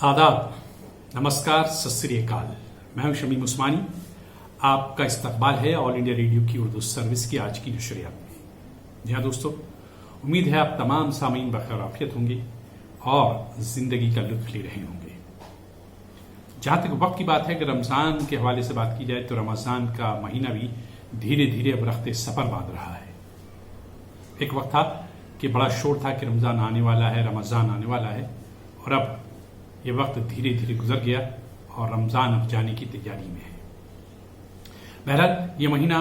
आदाब, नमस्कार, सत श्री अकाल। मैं हूं शमीम उस्मानी। आपका इस्तकबाल है ऑल इंडिया रेडियो की उर्दू सर्विस की आज की नशरियात में। जी हाँ दोस्तों, उम्मीद है आप तमाम सामीन बखैर आफियत होंगे और जिंदगी का लुत्फ ले रहे होंगे। जहां तक वक्त की बात है कि रमजान के हवाले से बात की जाए तो रमजान का महीना भी धीरे धीरे अब रखते सफर बांध रहा है। एक वक्त था कि बड़ा शोर था कि रमजान आने वाला है, रमजान आने वाला है, और अब ये वक्त धीरे धीरे गुजर गया और रमजान अब जाने की तैयारी में है। बहरहाल ये महीना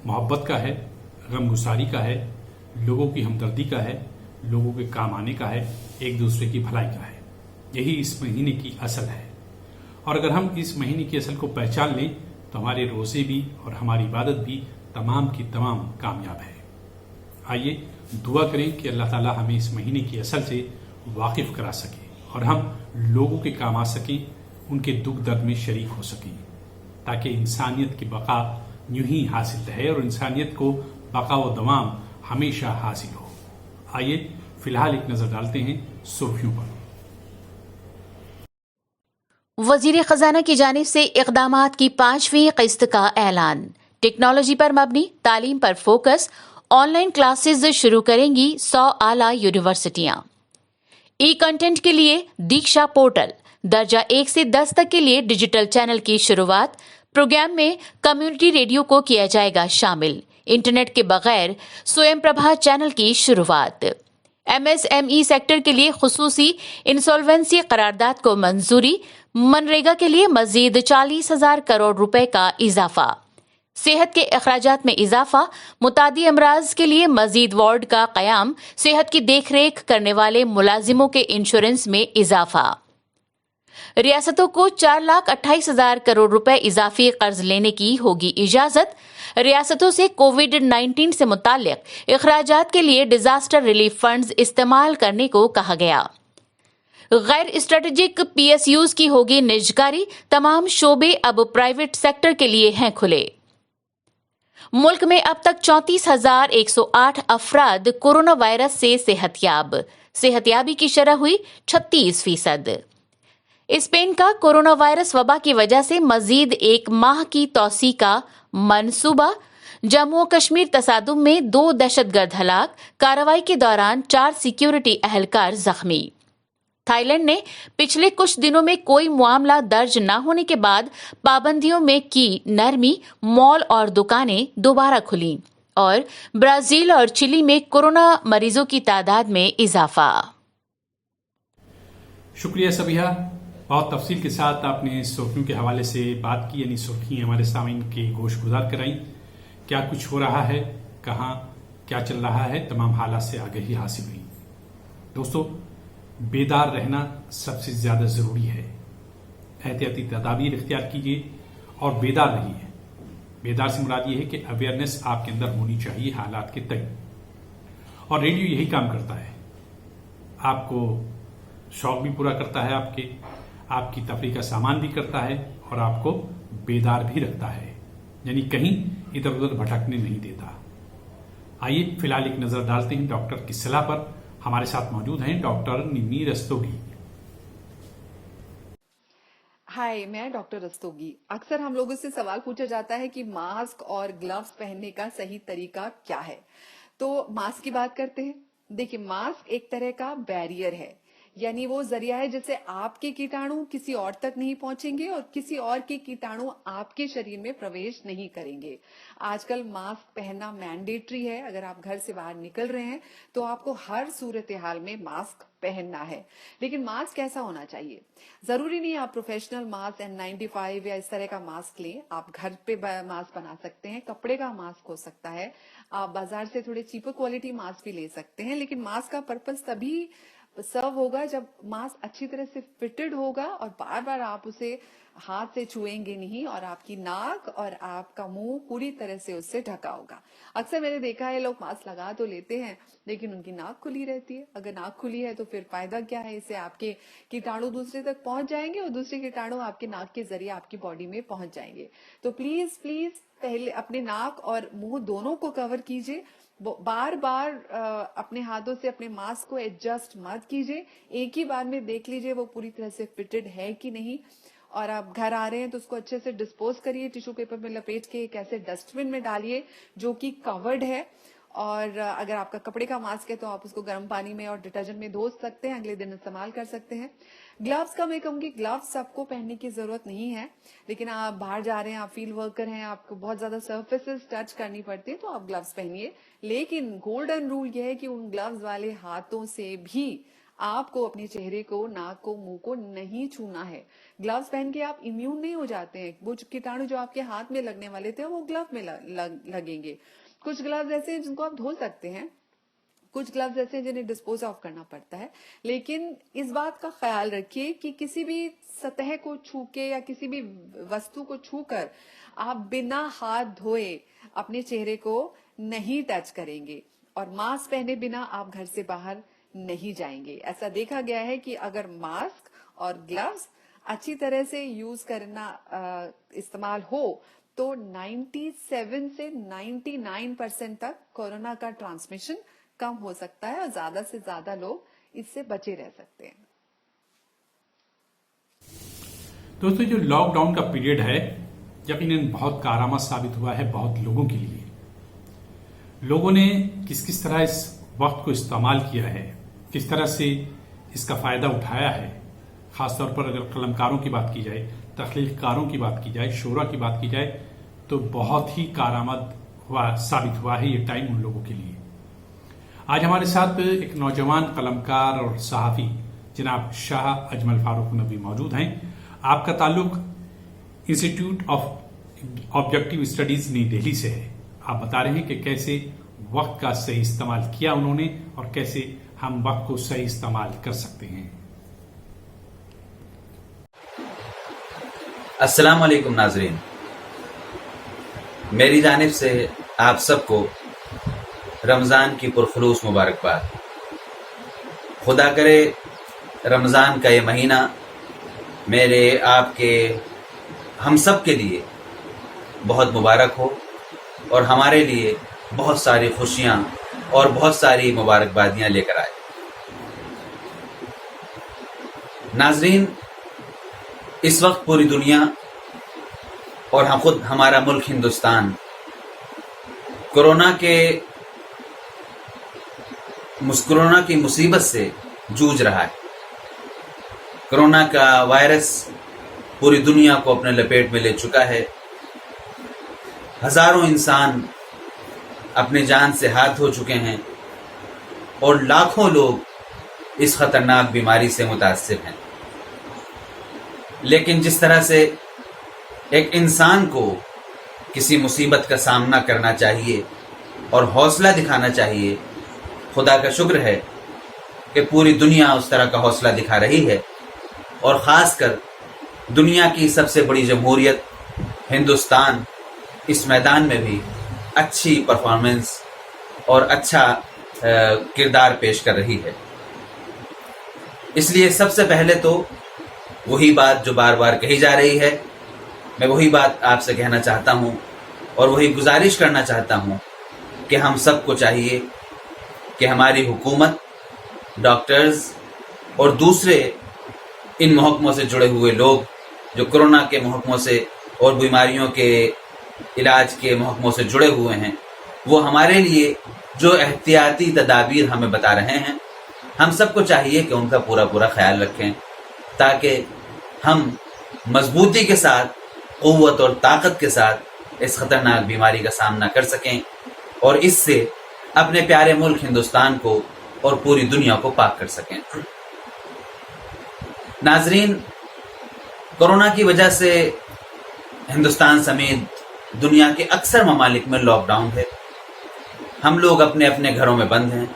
मोहब्बत का है, गमगुसारी का है, लोगों की हमदर्दी का है, लोगों के काम आने का है, एक दूसरे की भलाई का है। यही इस महीने की असल है। और अगर हम इस महीने की असल को पहचान लें तो हमारे रोजे भी और हमारी इबादत भी तमाम की तमाम कामयाब है। आइए दुआ करें कि अल्लाह ताला हमें इस महीने की असल से वाकिफ करा सके और हम लोगों के काम आ सकें, उनके दुख दर्द में शरीक हो सकें, ताकि इंसानियत की बका यूं ही हासिल रहे और इंसानियत को बका व दवाम हमेशा हासिल हो। आइए फिलहाल एक नजर डालते हैं सुर्खियों पर। वजीर खजाना की जानिब से इक़दामात की 5वीं किस्त का ऐलान। टेक्नोलॉजी पर मबनी तालीम पर फोकस, ऑनलाइन क्लासेज शुरू करेंगी 100 आला यूनिवर्सिटियां। ई कंटेंट के लिए दीक्षा पोर्टल, दर्जा 1 से 10 तक के लिए डिजिटल चैनल की शुरुआत। प्रोग्राम में कम्युनिटी रेडियो को किया जाएगा शामिल। इंटरनेट के बगैर स्वयं प्रभा चैनल की शुरुआत। एमएसएमई सेक्टर के लिए खुसूसी इंसॉल्वेंसी करारदाद को मंजूरी। मनरेगा के लिए मजीद 40,000 करोड़ रुपए का इजाफा। सेहत के अखराजात में इजाफा। मुतादी अमराज के लिए मजीद वार्ड का कयाम। सेहत की देखरेख करने वाले मुलाजिमों के इंश्योरेंस में इजाफा। रियासतों को 4,28,000 करोड़ रुपए इजाफी कर्ज लेने की होगी इजाजत। रियासतों से कोविड-19 से मुताल्लिक अखराजात के लिए डिजास्टर रिलीफ फंड्स इस्तेमाल करने को कहा गया। गैर स्ट्रेटेजिक पीएसयूज की होगी निजकारी। तमाम शोबे अब प्राइवेट सेक्टर के लिए हैं खुले। मुल्क में अब तक 34,108 अफराद कोरोना वायरस से सेहतयाब। सेहतयाबी की शरह हुई 36%। स्पेन का कोरोना वायरस वबा की वजह से मजीद 1 माह की तौसी का मनसूबा। जम्मू और कश्मीर तसादुम में 2 दहशतगर्द हलाक। कार्रवाई के दौरान 4 सिक्योरिटी अहलकार जख्मी। थाईलैंड ने पिछले कुछ दिनों में कोई मामला दर्ज न होने के बाद पाबंदियों में की नरमी। मॉल और दुकानें दोबारा खुली। और ब्राजील और चिली में कोरोना मरीजों की तादाद में इजाफा। शुक्रिया सबिहा, बहुत तफसील के साथ आपने सुर्खियों के हवाले से बात की, यानी सुर्खियां हमारे सामीन के गोश गुजार कराई। क्या कुछ हो रहा है, कहाँ क्या चल रहा है, तमाम हालात से आगाही हासिल हुई। दोस्तों, बेदार रहना सबसे ज्यादा जरूरी है। एहतियाती तदाबीर इख्तियार कीजिए और बेदार रहिए। बेदार से मुराद ये है कि अवेयरनेस आपके अंदर होनी चाहिए हालात के तय, और रेडियो यही काम करता है। आपको शौक भी पूरा करता है, आपकी तफरीह का सामान भी करता है और आपको बेदार भी रखता है, यानी कहीं इधर उधर भटकने नहीं देता। आइए फिलहाल एक नजर डालते हैं डॉक्टर की सलाह पर। हमारे साथ मौजूद हैं डॉक्टर निम्मी रस्तोगी। हाय, मैं डॉक्टर रस्तोगी। अक्सर हम लोगों से सवाल पूछा जाता है कि मास्क और ग्लव्स पहनने का सही तरीका क्या है। तो मास्क की बात करते हैं। देखिए, मास्क एक तरह का बैरियर है, यानी वो जरिया है जिससे आपके कीटाणु किसी और तक नहीं पहुंचेंगे और किसी और के कीटाणु आपके शरीर में प्रवेश नहीं करेंगे। आजकल मास्क पहनना मैंडेटरी है। अगर आप घर से बाहर निकल रहे हैं तो आपको हर सूरत हाल में मास्क पहनना है। लेकिन मास्क कैसा होना चाहिए? जरूरी नहीं आप प्रोफेशनल मास्क N95 या इस तरह का मास्क लें। आप घर पे मास्क बना सकते हैं, कपड़े का मास्क हो सकता है। आप बाजार से थोड़े चीपर क्वालिटी मास्क भी ले सकते हैं। लेकिन मास्क का पर्पस तभी सर्व होगा जब मास्क अच्छी तरह से फिटेड होगा और बार बार आप उसे हाथ से छुएंगे नहीं और आपकी नाक और आपका मुंह पूरी तरह से उससे ढका होगा। अक्सर मैंने देखा है लोग मास्क लगा तो लेते हैं लेकिन उनकी नाक खुली रहती है। अगर नाक खुली है तो फिर फायदा क्या है? इससे आपके कीटाणु दूसरे तक पहुंच जाएंगे और दूसरे कीटाणु आपके नाक के जरिए आपकी बॉडी में पहुंच जाएंगे। तो प्लीज प्लीज पहले अपने नाक और मुंह दोनों को कवर कीजिए बार बार अपने हाथों से अपने मास्क को एडजस्ट मत कीजिए, एक ही बार में देख लीजिए वो पूरी तरह से फिटेड है कि नहीं। और आप घर आ रहे हैं तो उसको अच्छे से डिस्पोज करिए, टिश्यू पेपर में लपेट के एक ऐसे डस्टबिन में डालिए जो कि कवर्ड है। और अगर आपका कपड़े का मास्क है तो आप उसको गर्म पानी में और डिटर्जेंट में धो सकते हैं, अगले दिन इस्तेमाल कर सकते हैं। ग्लव्स का मैं कहूंगी ग्लव्स सबको पहनने की जरूरत नहीं है, लेकिन आप बाहर जा रहे हैं, आप फील्ड वर्कर हैं, आपको बहुत ज्यादा सर्फेसेस टच करनी पड़ती है तो आप ग्लव्स पहनिए। लेकिन गोल्डन रूल यह है कि उन ग्लव्स वाले हाथों से भी आपको अपने चेहरे को, नाक को, मुंह को नहीं छूना है। ग्लव्स पहन के आप इम्यून नहीं हो जाते हैं, वो कीटाणु जो आपके हाथ में लगने वाले थे वो ग्लव में लगेंगे। कुछ ग्लव्स ऐसे हैं जिनको आप धो सकते हैं, कुछ ग्लव्स ऐसे हैं जिन्हें डिस्पोज ऑफ करना पड़ता है। लेकिन इस बात का ख्याल रखिए कि किसी भी सतह को छू के या किसी भी वस्तु को छूकर आप बिना हाथ धोए अपने चेहरे को नहीं टच करेंगे, और मास्क पहने बिना आप घर से बाहर नहीं जाएंगे। ऐसा देखा गया है कि अगर मास्क और ग्लव्स अच्छी तरह से यूज करना इस्तेमाल हो तो 97 से 99% तक कोरोना का ट्रांसमिशन कम हो सकता है और ज्यादा से ज्यादा लोग इससे बचे रह सकते हैं। दोस्तों, जो लॉकडाउन का पीरियड है यकीनन बहुत कारआमद साबित हुआ है बहुत लोगों के लिए। लोगों ने किस किस तरह इस वक्त को इस्तेमाल किया है, किस तरह से इसका फायदा उठाया है। खासतौर पर अगर कलमकारों की बात की जाए, तख्लीककारों की बात की जाए, शोरा की बात की जाए तो बहुत ही कारआमद साबित हुआ है ये टाइम उन लोगों के लिए। आज हमारे साथ एक नौजवान कलमकार और सहाफी जनाब शाह अजमल फारूक नबी मौजूद हैं। आपका ताल्लुक इंस्टीट्यूट ऑफ ऑब्जेक्टिव स्टडीज नई दिल्ली से है। आप बता रहे हैं कि कैसे वक्त का सही इस्तेमाल किया उन्होंने और कैसे हम वक्त को सही इस्तेमाल कर सकते हैं। अस्सलाम वालेकुम नाजरीन, मेरी जानिब से आप सबको रमज़ान की पुरखुलूस मुबारकबाद। खुदा करे रमज़ान का ये महीना मेरे आपके हम सब के लिए बहुत मुबारक हो और हमारे लिए बहुत सारी खुशियाँ और बहुत सारी मुबारकबादियाँ लेकर आए। नाजरीन, इस वक्त पूरी दुनिया और हम खुद हमारा मुल्क हिंदुस्तान कोरोना की मुसीबत से जूझ रहा है। कोरोना का वायरस पूरी दुनिया को अपने लपेट में ले चुका है। हजारों इंसान अपनी जान से हाथ धो चुके हैं और लाखों लोग इस खतरनाक बीमारी से मुतासिर हैं। लेकिन जिस तरह से एक इंसान को किसी मुसीबत का सामना करना चाहिए और हौसला दिखाना चाहिए, खुदा का शुक्र है कि पूरी दुनिया उस तरह का हौसला दिखा रही है। और ख़ासकर दुनिया की सबसे बड़ी जमहूरियत हिंदुस्तान इस मैदान में भी अच्छी परफॉर्मेंस और अच्छा किरदार पेश कर रही है। इसलिए सबसे पहले तो वही बात जो बार बार कही जा रही है, मैं वही बात आपसे कहना चाहता हूँ और वही गुजारिश करना चाहता हूँ कि हम सबको चाहिए कि हमारी हुकूमत, डॉक्टर्स और दूसरे इन महकमों से जुड़े हुए लोग जो कोरोना के महकमों से और बीमारियों के इलाज के महकमों से जुड़े हुए हैं, वो हमारे लिए जो एहतियाती तदाबीर हमें बता रहे हैं, हम सबको चाहिए कि उनका पूरा पूरा ख्याल रखें ताकि हम मजबूती के साथ, क़ुव्वत और ताकत के साथ इस खतरनाक बीमारी का सामना कर सकें और इससे अपने प्यारे मुल्क हिंदुस्तान को और पूरी दुनिया को पाक कर सकें। नाजरीन, कोरोना की वजह से हिंदुस्तान समेत दुनिया के अक्सर ममालिक में लॉकडाउन है। हम लोग अपने अपने घरों में बंद हैं।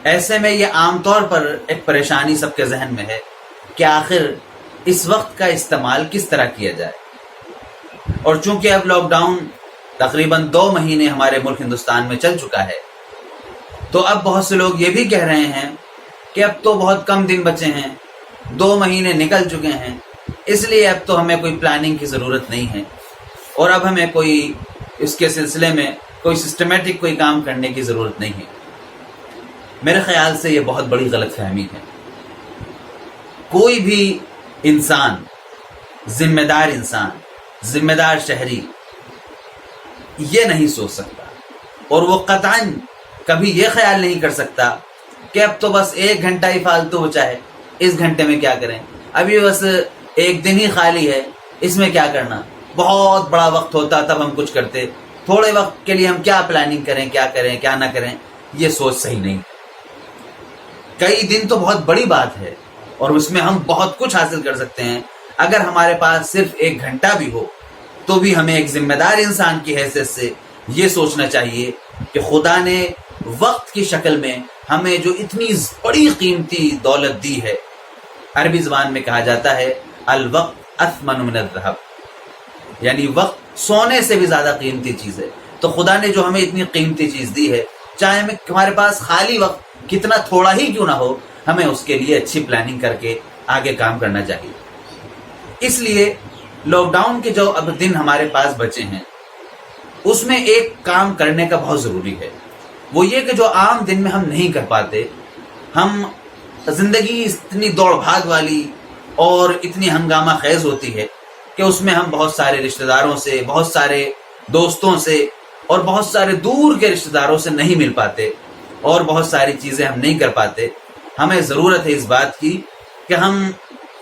ऐसे में ये आमतौर पर एक परेशानी सबके जहन में है कि आखिर इस वक्त का इस्तेमाल किस तरह किया जाए। और चूंकि अब लॉकडाउन तकरीबन 2 महीने हमारे मुल्क हिंदुस्तान में चल चुका है, तो अब बहुत से लोग ये भी कह रहे हैं कि अब तो बहुत कम दिन बचे हैं, 2 महीने निकल चुके हैं, इसलिए अब तो हमें कोई प्लानिंग की ज़रूरत नहीं है और अब हमें कोई इसके सिलसिले में कोई सिस्टमेटिक कोई काम करने की जरूरत नहीं है। मेरे ख्याल से यह बहुत बड़ी गलतफहमी है। कोई भी इंसान, जिम्मेदार शहरी ये नहीं सोच सकता, और वो कतई कभी ये ख्याल नहीं कर सकता कि अब तो बस 1 घंटा ही फालतू बचा है, इस घंटे में क्या करें, अभी बस 1 दिन ही खाली है, इसमें क्या करना, बहुत बड़ा वक्त होता तब हम कुछ करते, थोड़े वक्त के लिए हम क्या प्लानिंग करें, क्या करें क्या ना करें, ये सोच सही नहीं। कई दिन तो बहुत बड़ी बात है और उसमें हम बहुत कुछ हासिल कर सकते हैं। अगर हमारे पास सिर्फ 1 घंटा भी हो तो भी हमें एक जिम्मेदार इंसान की हैसियत से ये सोचना चाहिए कि खुदा ने वक्त की शक्ल में हमें जो इतनी बड़ी कीमती दौलत दी है, अरबी ज़बान में कहा जाता है अल वक्त अथमन मिन अज़्ज़हब, यानी वक्त सोने से भी ज्यादा कीमती चीज है। तो खुदा ने जो हमें इतनी कीमती चीज दी है, चाहे हमारे पास खाली वक्त कितना थोड़ा ही क्यों ना हो, हमें उसके लिए अच्छी प्लानिंग करके आगे काम करना चाहिए। इसलिए लॉकडाउन के जो अब दिन हमारे पास बचे हैं उसमें एक काम करने का बहुत जरूरी है, वो ये कि जो आम दिन में हम नहीं कर पाते, हम जिंदगी इतनी दौड़ भाग वाली और इतनी हंगामा खेज होती है कि उसमें हम बहुत सारे रिश्तेदारों से, बहुत सारे दोस्तों से और बहुत सारे दूर के रिश्तेदारों से नहीं मिल पाते और बहुत सारी चीजें हम नहीं कर पाते। हमें जरूरत है इस बात की कि हम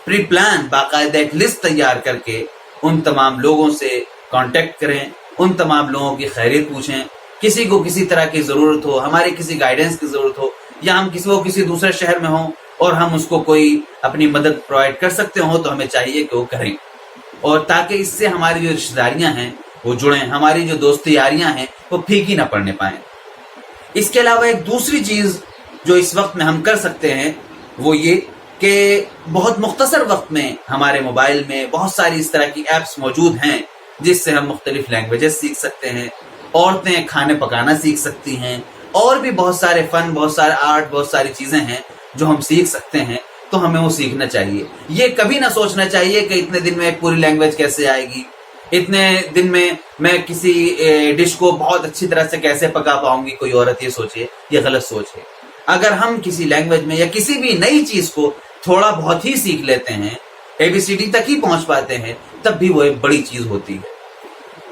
प्री प्लान बाकायदा एक लिस्ट तैयार करके उन तमाम लोगों से कांटेक्ट करें, उन तमाम लोगों की खैरियत पूछें, किसी को किसी तरह की जरूरत हो, हमारे किसी गाइडेंस की जरूरत हो, या हम किसी को किसी दूसरे शहर में हो और हम उसको कोई अपनी मदद प्रोवाइड कर सकते हो, तो हमें चाहिए कि वो करें, और ताकि इससे हमारी जो रिश्तेदारियां हैं वो जुड़ें, हमारी जो दोस्ती यारियां हैं वो फीकी ना पड़ने पाए। इसके अलावा एक दूसरी चीज जो इस वक्त में हम कर सकते हैं वो ये कि बहुत मुख्तसर वक्त में हमारे मोबाइल में बहुत सारी इस तरह की एप्स मौजूद हैं जिससे हम मुख्तलिफ लैंग्वेजेस सीख सकते हैं, औरतें खाने पकाना सीख सकती हैं, और भी बहुत सारे फन, बहुत सारे आर्ट, बहुत सारी चीजें हैं जो हम सीख सकते हैं, तो हमें वो सीखना चाहिए। ये कभी ना सोचना चाहिए कि इतने दिन में एक पूरी लैंग्वेज कैसे आएगी, इतने दिन में मैं किसी डिश को बहुत अच्छी तरह से कैसे पका पाऊंगी, कोई औरत ये सोचे, ये गलत सोच है। अगर हम किसी लैंग्वेज में या किसी भी नई चीज को थोड़ा बहुत ही सीख लेते हैं, ABCD तक ही पहुंच पाते हैं, तब भी वो एक बड़ी चीज होती है।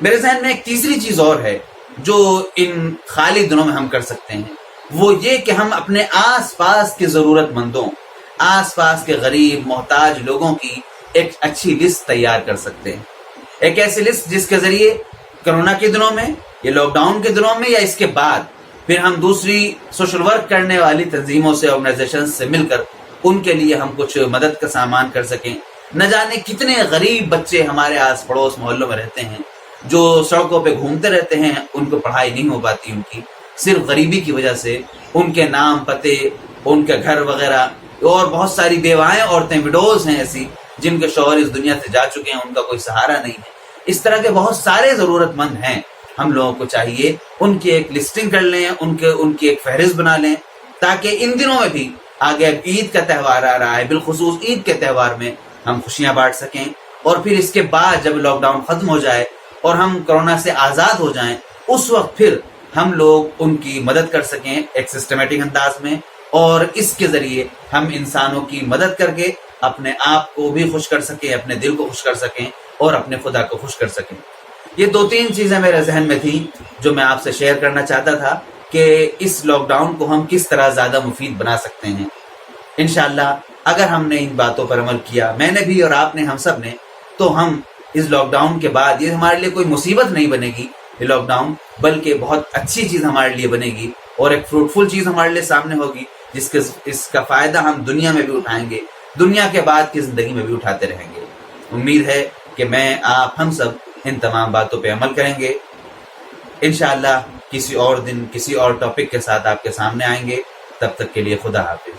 मेरे ज़हन में एक तीसरी चीज और है जो इन खाली दिनों में हम कर सकते हैं, वो ये कि हम अपने आसपास के जरूरतमंदों, आसपास के गरीब मोहताज लोगों की एक अच्छी लिस्ट तैयार कर सकते हैं। एक ऐसी लिस्ट जिसके जरिए कोरोना के दिनों में या लॉकडाउन के दिनों में या इसके बाद फिर हम दूसरी सोशल वर्क करने वाली तंजीमों से, ऑर्गेनाइजेशन से मिलकर उनके लिए हम कुछ मदद का सामान कर सकें। न जाने कितने गरीब बच्चे हमारे आस पड़ोस मोहल्लों में रहते हैं जो सड़कों पे घूमते रहते हैं, उनको पढ़ाई नहीं हो पाती, उनकी सिर्फ गरीबी की वजह से उनके नाम पते, उनके घर वगैरह, और बहुत सारी बेवाएं औरतें, विडोज हैं ऐसी जिनके शौहर इस दुनिया से जा चुके हैं, उनका कोई सहारा नहीं है। इस तरह के बहुत सारे जरूरतमंद हैं। हम लोगों को चाहिए उनकी एक लिस्टिंग कर लें, उनकी एक फहरिस्त बना लें, ताकि इन दिनों में भी, आगे अब ईद का त्यौहार आ रहा है, बिलखुसूस ईद के त्यौहार में हम खुशियां बांट सकें, और फिर इसके बाद जब लॉकडाउन खत्म हो जाए और हम कोरोना से आजाद हो जाएं, उस वक्त फिर हम लोग उनकी मदद कर सकें एक सिस्टमेटिक अंदाज में, और इसके जरिए हम इंसानों की मदद करके अपने आप को भी खुश कर सकें, अपने दिल को खुश कर सकें और अपने खुदा को खुश कर सकें। ये 2-3 चीजें मेरे जहन में थी जो मैं आपसे शेयर करना चाहता था कि इस लॉकडाउन को हम किस तरह ज्यादा मुफीद बना सकते हैं। इंशाअल्लाह अगर हमने इन बातों पर अमल किया, मैंने भी और आपने, हम सब ने, तो हम इस लॉकडाउन के बाद ये हमारे लिए कोई मुसीबत नहीं बनेगी ये लॉकडाउन, बल्कि बहुत अच्छी चीज हमारे लिए बनेगी और एक फ्रूटफुल चीज हमारे लिए सामने होगी, जिसके इसका फायदा हम दुनिया में भी उठाएंगे, दुनिया के बाद की जिंदगी में भी उठाते रहेंगे। उम्मीद है कि मैं, आप, हम सब इन तमाम बातों पे अमल करेंगे। इंशाअल्लाह किसी और दिन किसी और टॉपिक के साथ आपके सामने आएंगे। तब तक के लिए खुदा हाफिज।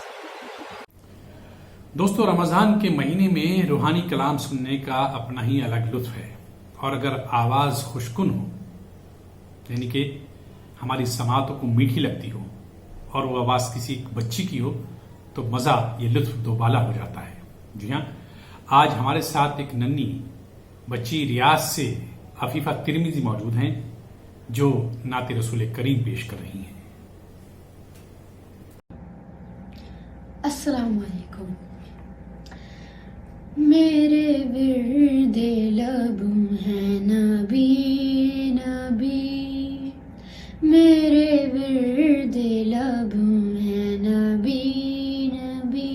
दोस्तों, रमजान के महीने में रूहानी कलाम सुनने का अपना ही अलग लुत्फ है, और अगर आवाज खुशकुन हो, यानी कि हमारी समातों को मीठी लगती हो और वो आवाज किसी बच्ची की हो, तो मजा, ये लुत्फ दोबाला हो जाता है। जी हाँ, आज हमारे साथ एक नन्ही बच्ची रियाज से अफीफा तिरमिजी मौजूद हैं। जो नाते रसूल करीम पेश कर रही हैं। अस्सलाम वालेकुम। मेरे विर्दे लब हैं नबी नबी, मेरे विर्दे लब हैं नबी नबी,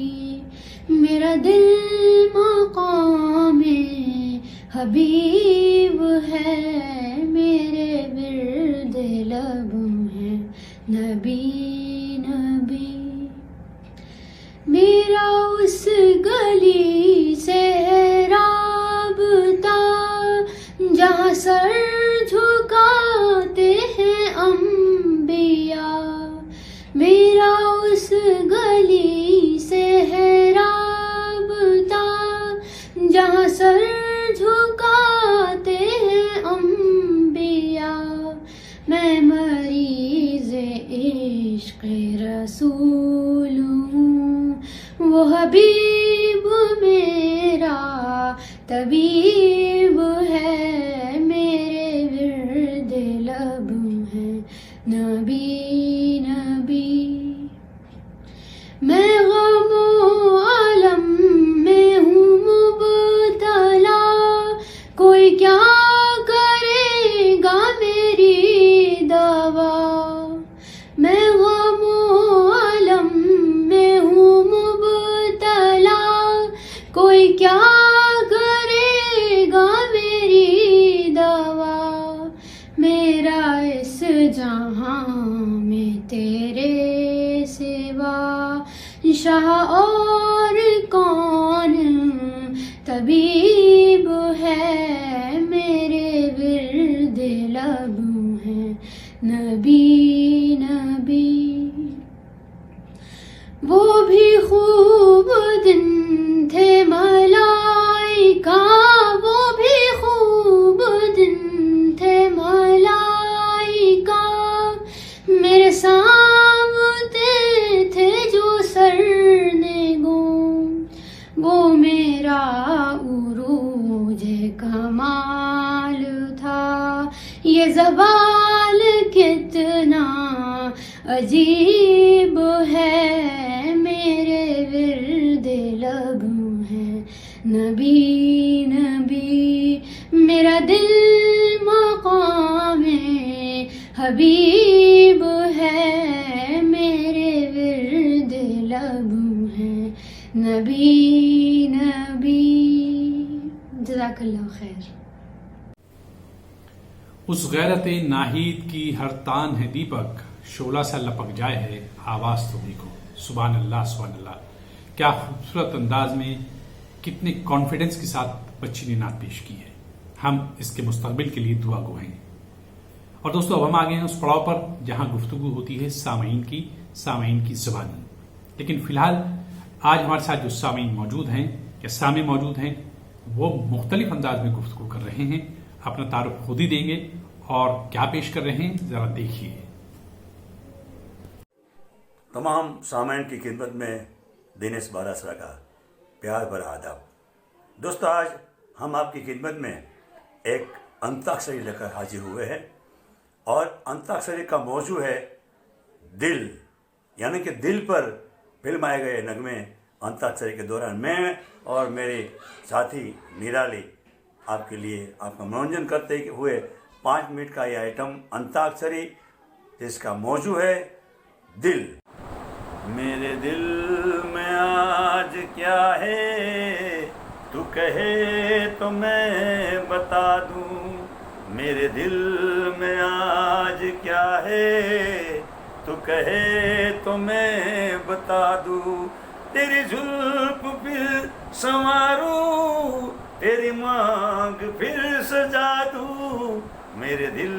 मेरा दिल मकाम हबीब है, मेरे विर्दे लब हैं नबी नबी। मेरा उस गली से है राबता जहाँ सर झुकाते हैं अंबिया, मेरा उस गली से है राबता जहाँ सर झुकाते हैं अंबिया। मैं मरीज़ इश्क़ रसूल हूँ, वो हबीब मेरा तबीब है, मेरे विर्दे लब हैं नबी नबी। मैं गमो आलम में हूँ मुब्तला, कोई क्या करेगा मेरी दवा। मैं गमो आलम में हूँ मुब्तला, कोई क्या करेगा मेरी दवा। मेरा इस जहां में तेरे सिवा शाह और कौन तबीब है, मेरे विर्दे लब हैं नबी नबी। वो भी खूब दिन थे मलाइका, वो भी खूब दिन थे मलाइका, मेरे सामने थे जो सरनेगो, वो मेरा उरूज कमाल था। ये ज़वाल कितना अजीब है, मेरे विर्दे लब हैं नबी नबी, मेरा दिल मकाम हबीब है, मेरे विर्दे लब हैं नबी नबी। जज़ाकल्लाह खैर। उस गैरत नाहीद की हर तान है दीपक, शोला सा लपक जाए है आवाज तुम्ही को। सुभान अल्लाह सुभान अल्लाह। क्या खूबसूरत अंदाज में, कितने कॉन्फिडेंस के साथ बच्ची ने नात पेश की है। हम इसके मुस्तकबिल के लिए दुआ गो हैं। और दोस्तों, अब हम आ गए हैं उस पड़ाव पर जहां गुफ्तगू होती है सामीन की ज़बानी। लेकिन फिलहाल आज हमारे साथ जो सामीन मौजूद हैं या सामे मौजूद हैं, वो मुख्तलिफ अंदाज में गुफ्तगू कर रहे हैं। अपना तारुफ खुद ही देंगे और क्या पेश कर रहे हैं जरा देखिए। तमाम सामाइन की खिदमत में दिनेश बारासरा का प्यार भरा आदाब। दोस्तों, आज हम आपकी खिदमत में एक अंताक्षरी लेकर हाजिर हुए हैं और अंताक्षरी का मौजू है दिल, यानी कि दिल पर फिल्माए गए नगमे। अंताक्षरी के दौरान मैं और मेरे साथी निराली आपके लिए आपका मनोरंजन करते हुए 5 मिनट का यह आइटम अंताक्षरी, जिसका मौजू है दिल। मेरे दिल में आज क्या है, तू कहे तो मैं बता दूं। मेरे दिल में आज क्या है, तू कहे तो मैं बता दूं। तेरी जुल्फ फिर संवारूं, तेरी मांग फिर सजा दूं। मेरे दिल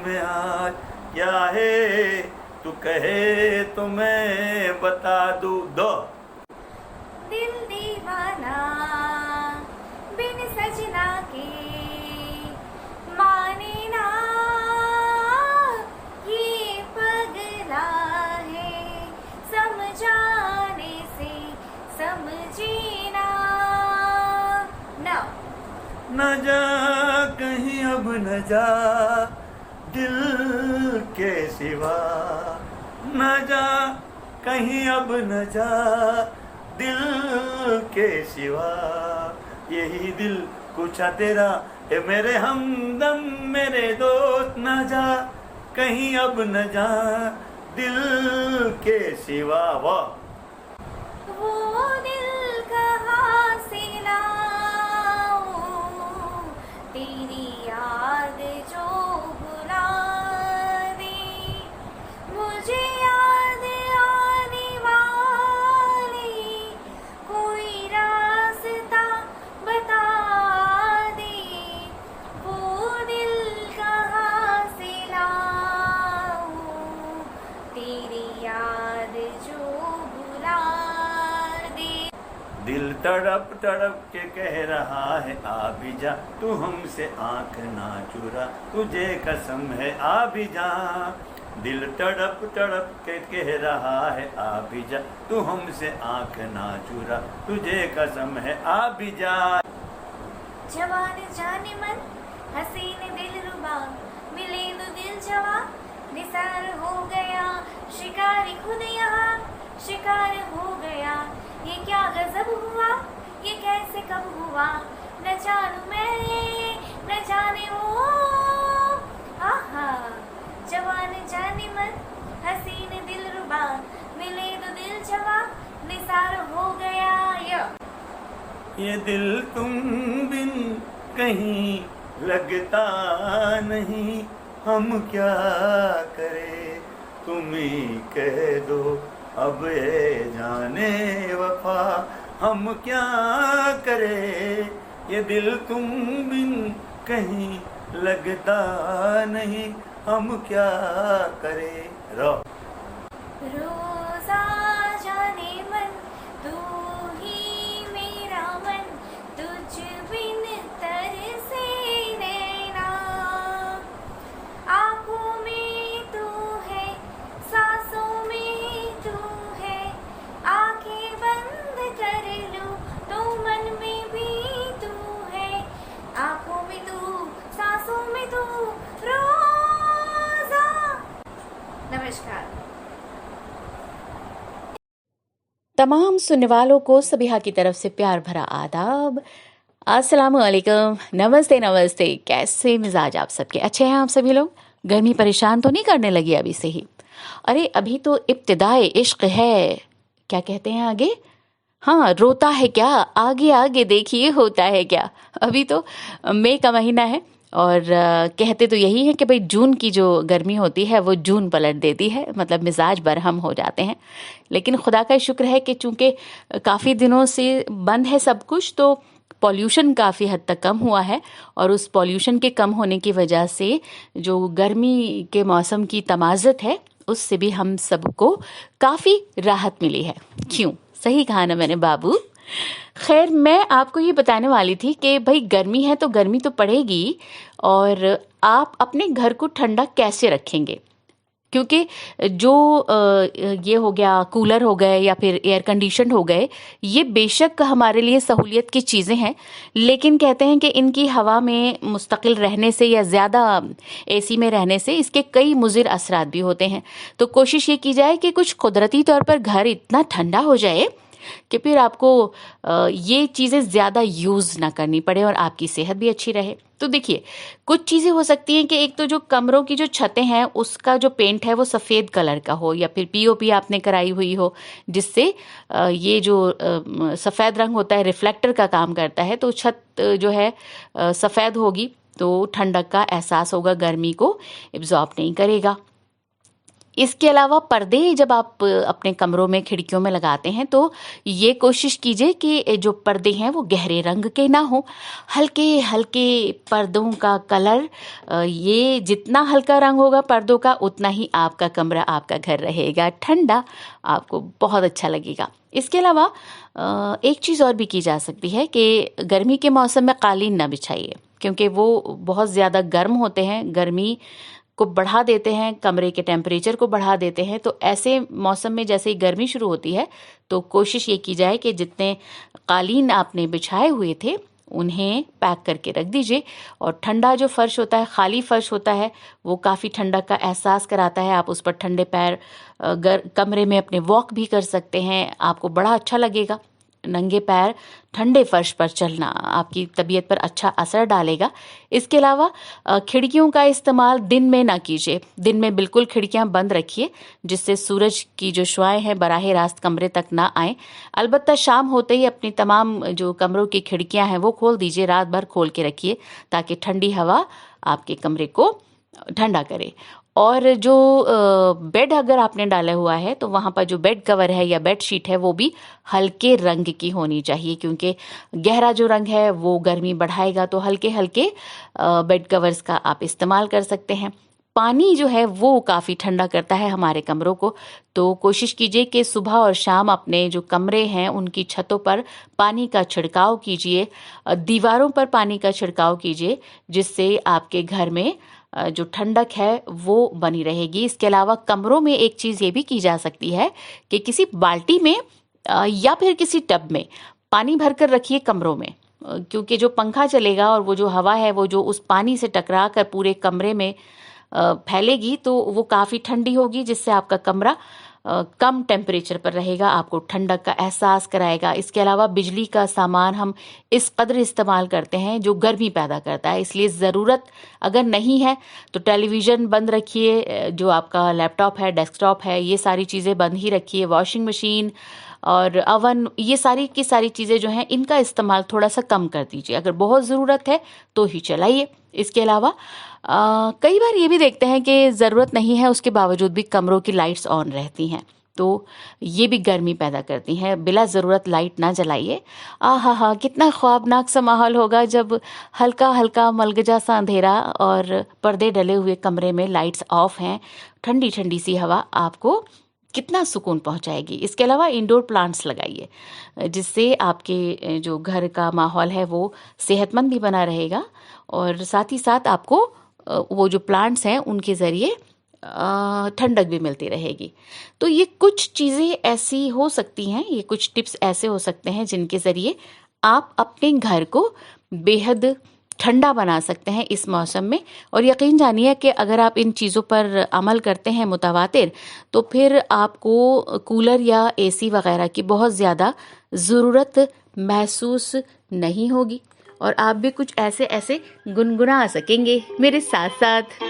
में आज क्या है, तू कहे तो मैं बता दूं। दो दिल दीवाना बिन सजना के माने ना, ये पगला है समझाने से समझीना। न जा कहीं अब न जा, दिल के सिवा न जा कहीं अब न जा, दिल के सिवा यही दिल पूछा तेरा ए मेरे हमदम मेरे दोस्त, न जा कहीं अब न जा दिल के सिवा। वाह, वो दिल कहाँ से लाऊं, तेरी याद जो बुला दे, मुझे याद आने वाली कोई रास्ता बता दे, वो दिल कहाँ से लाऊं, तेरी याद जो बुला दे। दिल तड़प तड़प के कह रहा है आ भी जा, तू हमसे आंख ना चुरा, तुझे कसम है आ भी जा। दिल तड़प तड़प के कह रहा है आ भी जा, तू हमसे आंख ना चुरा, तुझे कसम है आ भी जा। जवान जाने मन हसीन दिल रुबा, मिले तो दिल जवा, निसार हो गया शिकारी खुद यहाँ, शिकार हो गया। ये क्या गजब हुआ, ये कैसे कब हुआ, न जानू मैं न जाने वो। आहा, जवान जाने मन हसीन दिल रुबा, मिले तो दिल जवा, निसार हो गया। ये दिल तुम बिन कहीं लगता नहीं, हम क्या करें तुम ही कह दो अब ये जाने वफा, हम क्या करें ये दिल तुम बिन कहीं लगता नहीं, हम क्या करें। रो रोजा जाने मन तू ही मेरा मन, तुझ बिन तरसे नैना, आँखों में तू है सांसों में तू है, आंखें बंद कर लूं तो मन में भी तू है, आँखों में तू सांसों में तू रोजा। नमस्कार। तमाम सुनने वालों को सबिहा की तरफ से प्यार भरा आदाब, अस्सलाम वालेकुम, नमस्ते नमस्ते। कैसे मिजाज आप सबके? अच्छे हैं आप सभी लोग? गर्मी परेशान तो नहीं करने लगी अभी से ही? अरे अभी तो इब्तिदाए इश्क है, क्या कहते हैं आगे? हाँ, रोता है क्या, आगे आगे देखिए होता है क्या। अभी तो मई का महीना है और कहते तो यही है कि भाई जून की जो गर्मी होती है वो जून पलट देती है, मतलब मिजाज बरहम हो जाते हैं। लेकिन खुदा का शुक्र है कि चूंकि काफ़ी दिनों से बंद है सब कुछ, तो पॉल्यूशन काफ़ी हद तक कम हुआ है और उस पॉल्यूशन के कम होने की वजह से जो गर्मी के मौसम की तमाज़त है उससे भी हम सबको काफ़ी राहत मिली है। क्यों? सही कहा ना मैंने बाबू। खैर, मैं आपको ये बताने वाली थी कि भाई गर्मी है तो गर्मी तो पड़ेगी, और आप अपने घर को ठंडा कैसे रखेंगे, क्योंकि जो ये हो गया कूलर हो गए या फिर एयर कंडीशन हो गए, ये बेशक हमारे लिए सहूलियत की चीज़ें हैं, लेकिन कहते हैं कि इनकी हवा में मुस्तकिल रहने से या ज़्यादा एसी में रहने से इसके कई मुज़िर असरात भी होते हैं। तो कोशिश ये की जाए कि कुछ कुदरती तौर पर घर इतना ठंडा हो जाए कि फिर आपको ये चीज़ें ज़्यादा यूज़ ना करनी पड़े और आपकी सेहत भी अच्छी रहे। तो देखिए, कुछ चीज़ें हो सकती हैं कि एक तो जो कमरों की जो छतें हैं उसका जो पेंट है वो सफ़ेद कलर का हो, या फिर पीओपी आपने कराई हुई हो, जिससे ये जो सफ़ेद रंग होता है रिफ्लेक्टर का काम करता है, तो छत जो है सफ़ेद होगी तो ठंडक का एहसास होगा, गर्मी को एब्जॉर्ब नहीं करेगा। इसके अलावा पर्दे जब आप अपने कमरों में खिड़कियों में लगाते हैं तो ये कोशिश कीजिए कि जो पर्दे हैं वो गहरे रंग के ना हो, हल्के हल्के पर्दों का कलर, ये जितना हल्का रंग होगा पर्दों का उतना ही आपका कमरा, आपका घर रहेगा ठंडा, आपको बहुत अच्छा लगेगा। इसके अलावा एक चीज़ और भी की जा सकती है कि गर्मी के मौसम में कालीन ना बिछाइए, क्योंकि वो बहुत ज़्यादा गर्म होते हैं, गर्मी को बढ़ा देते हैं, कमरे के टेम्परेचर को बढ़ा देते हैं। तो ऐसे मौसम में जैसे ही गर्मी शुरू होती है तो कोशिश ये की जाए कि जितने कालीन आपने बिछाए हुए थे उन्हें पैक करके रख दीजिए। और ठंडा जो फर्श होता है, खाली फर्श होता है, वो काफ़ी ठंडक का एहसास कराता है। आप उस पर ठंडे पैर कमरे में अपने वॉक भी कर सकते हैं, आपको बड़ा अच्छा लगेगा। नंगे पैर ठंडे फर्श पर चलना आपकी तबीयत पर अच्छा असर डालेगा। इसके अलावा खिड़कियों का इस्तेमाल दिन में ना कीजिए। दिन में बिल्कुल खिड़कियां बंद रखिए, जिससे सूरज की जो शुआएं हैं बराह रास्त कमरे तक ना आए। अलबत्ता शाम होते ही अपनी तमाम जो कमरों की खिड़कियां हैं वो खोल दीजिए, रात भर खोल के रखिए ताकि ठंडी हवा आपके कमरे को ठंडा करे। और जो बेड अगर आपने डाला हुआ है तो वहाँ पर जो बेड कवर है या बेड शीट है वो भी हल्के रंग की होनी चाहिए, क्योंकि गहरा जो रंग है वो गर्मी बढ़ाएगा। तो हल्के हल्के बेड कवर्स का आप इस्तेमाल कर सकते हैं। पानी जो है वो काफ़ी ठंडा करता है हमारे कमरों को, तो कोशिश कीजिए कि सुबह और शाम अपने जो कमरे हैं उनकी छतों पर पानी का छिड़काव कीजिए, दीवारों पर पानी का छिड़काव कीजिए, जिससे आपके घर में जो ठंडक है वो बनी रहेगी। इसके अलावा कमरों में एक चीज़ ये भी की जा सकती है कि किसी बाल्टी में या फिर किसी टब में पानी भरकर रखिए कमरों में, क्योंकि जो पंखा चलेगा और वो जो हवा है वो जो उस पानी से टकरा कर पूरे कमरे में फैलेगी तो वो काफ़ी ठंडी होगी, जिससे आपका कमरा कम टेम्परेचर पर रहेगा, आपको ठंडक का एहसास कराएगा। इसके अलावा बिजली का सामान हम इस कदर इस्तेमाल करते हैं जो गर्मी पैदा करता है, इसलिए ज़रूरत अगर नहीं है तो टेलीविज़न बंद रखिए, जो आपका लैपटॉप है, डेस्कटॉप है, ये सारी चीज़ें बंद ही रखिए। वॉशिंग मशीन और अवन, ये सारी की सारी चीज़ें जो हैं इनका इस्तेमाल थोड़ा सा कम कर दीजिए, अगर बहुत ज़रूरत है तो ही चलाइए। इसके अलावा कई बार ये भी देखते हैं कि ज़रूरत नहीं है उसके बावजूद भी कमरों की लाइट्स ऑन रहती हैं, तो ये भी गर्मी पैदा करती हैं। बिला ज़रूरत लाइट ना जलाइए। हा कितना ख्वाबनाक सा माहौल होगा जब हल्का हल्का मलगजा सा अंधेरा और पर्दे डले हुए कमरे में लाइट्स ऑफ हैं, ठंडी ठंडी सी हवा आपको कितना सुकून पहुंचाएगी। इसके अलावा इंडोर प्लांट्स लगाइए, जिससे आपके जो घर का माहौल है वो सेहतमंद भी बना रहेगा और साथ ही साथ आपको वो जो प्लांट्स हैं उनके ज़रिए ठंडक भी मिलती रहेगी। तो ये कुछ चीज़ें ऐसी हो सकती हैं, ये कुछ टिप्स ऐसे हो सकते हैं जिनके ज़रिए आप अपने घर को बेहद ठंडा बना सकते हैं इस मौसम में। और यकीन जानिए कि अगर आप इन चीज़ों पर अमल करते हैं मुतवातिर, तो फिर आपको कूलर या एसी वगैरह की बहुत ज़्यादा ज़रूरत महसूस नहीं होगी और आप भी कुछ ऐसे ऐसे गुनगुना सकेंगे मेरे साथ साथ।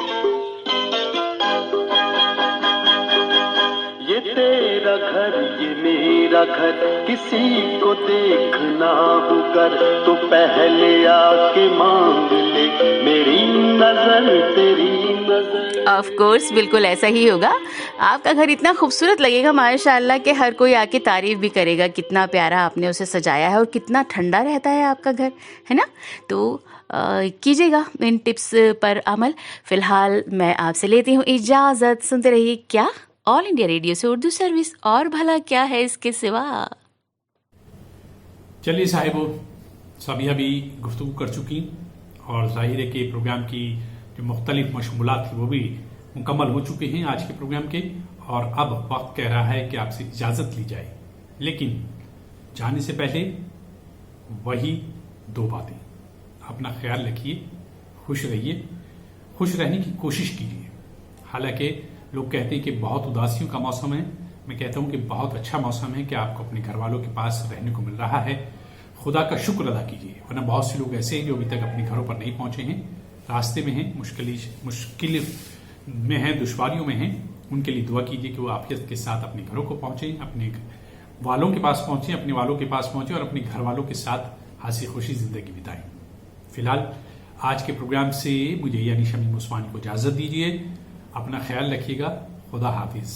ये तेरा घर, ये मेरा घर, किसी को देखना हो कर तो पहले आके मांग ले मेरी नजर, तेरी नजर। ऑफ कोर्स बिल्कुल ऐसा ही होगा। आपका घर इतना खूबसूरत लगेगा माशाल्लाह कि हर कोई आके तारीफ भी करेगा, कितना प्यारा आपने उसे सजाया है और कितना ठंडा रहता है आपका घर, है ना। तो कीजिएगा इन टिप्स पर अमल। फिलहाल मैं आपसे लेती हूँ इजाज़त। सुनते रहिए क्या ऑल इंडिया रेडियो से उर्दू सर्विस, और भला क्या है इसके सिवा। चलिए साहिबो, सभी अभी गुफ्तगू कर चुकी और जाहिर है कि प्रोग्राम की जो मुख्तलिफ मशगूलात थी वो भी मुकम्मल हो चुके हैं आज के प्रोग्राम के, और अब वक्त कह रहा है कि आपसे इजाज़त ली जाए। लेकिन जाने से पहले वही दो बातें, अपना ख्याल रखिए, खुश रहिए, खुश रहने की कोशिश कीजिए। हालांकि लोग कहते हैं कि बहुत उदासियों का मौसम है, मैं कहता हूं कि बहुत अच्छा मौसम है कि आपको अपने घर वालों के पास रहने को मिल रहा है। खुदा का शुक्र अदा कीजिए, वरना बहुत से लोग ऐसे हैं जो अभी तक अपने घरों पर नहीं पहुंचे हैं, रास्ते में हैं, मुश्किल में हैं, दुश्वारियों में हैं। उनके लिए दुआ कीजिए कि वो आफियत के साथ अपने घरों को पहुंचे, अपने वालों के पास पहुंचे, अपने वालों के पास पहुंचे और अपने घर वालों के साथ हंसी खुशी जिंदगी बिताएं। फिलहाल आज के प्रोग्राम से मुझे यानी शमीम उस्मानी को इजाजत दीजिए। अपना ख्याल रखिएगा। खुदा हाफिज।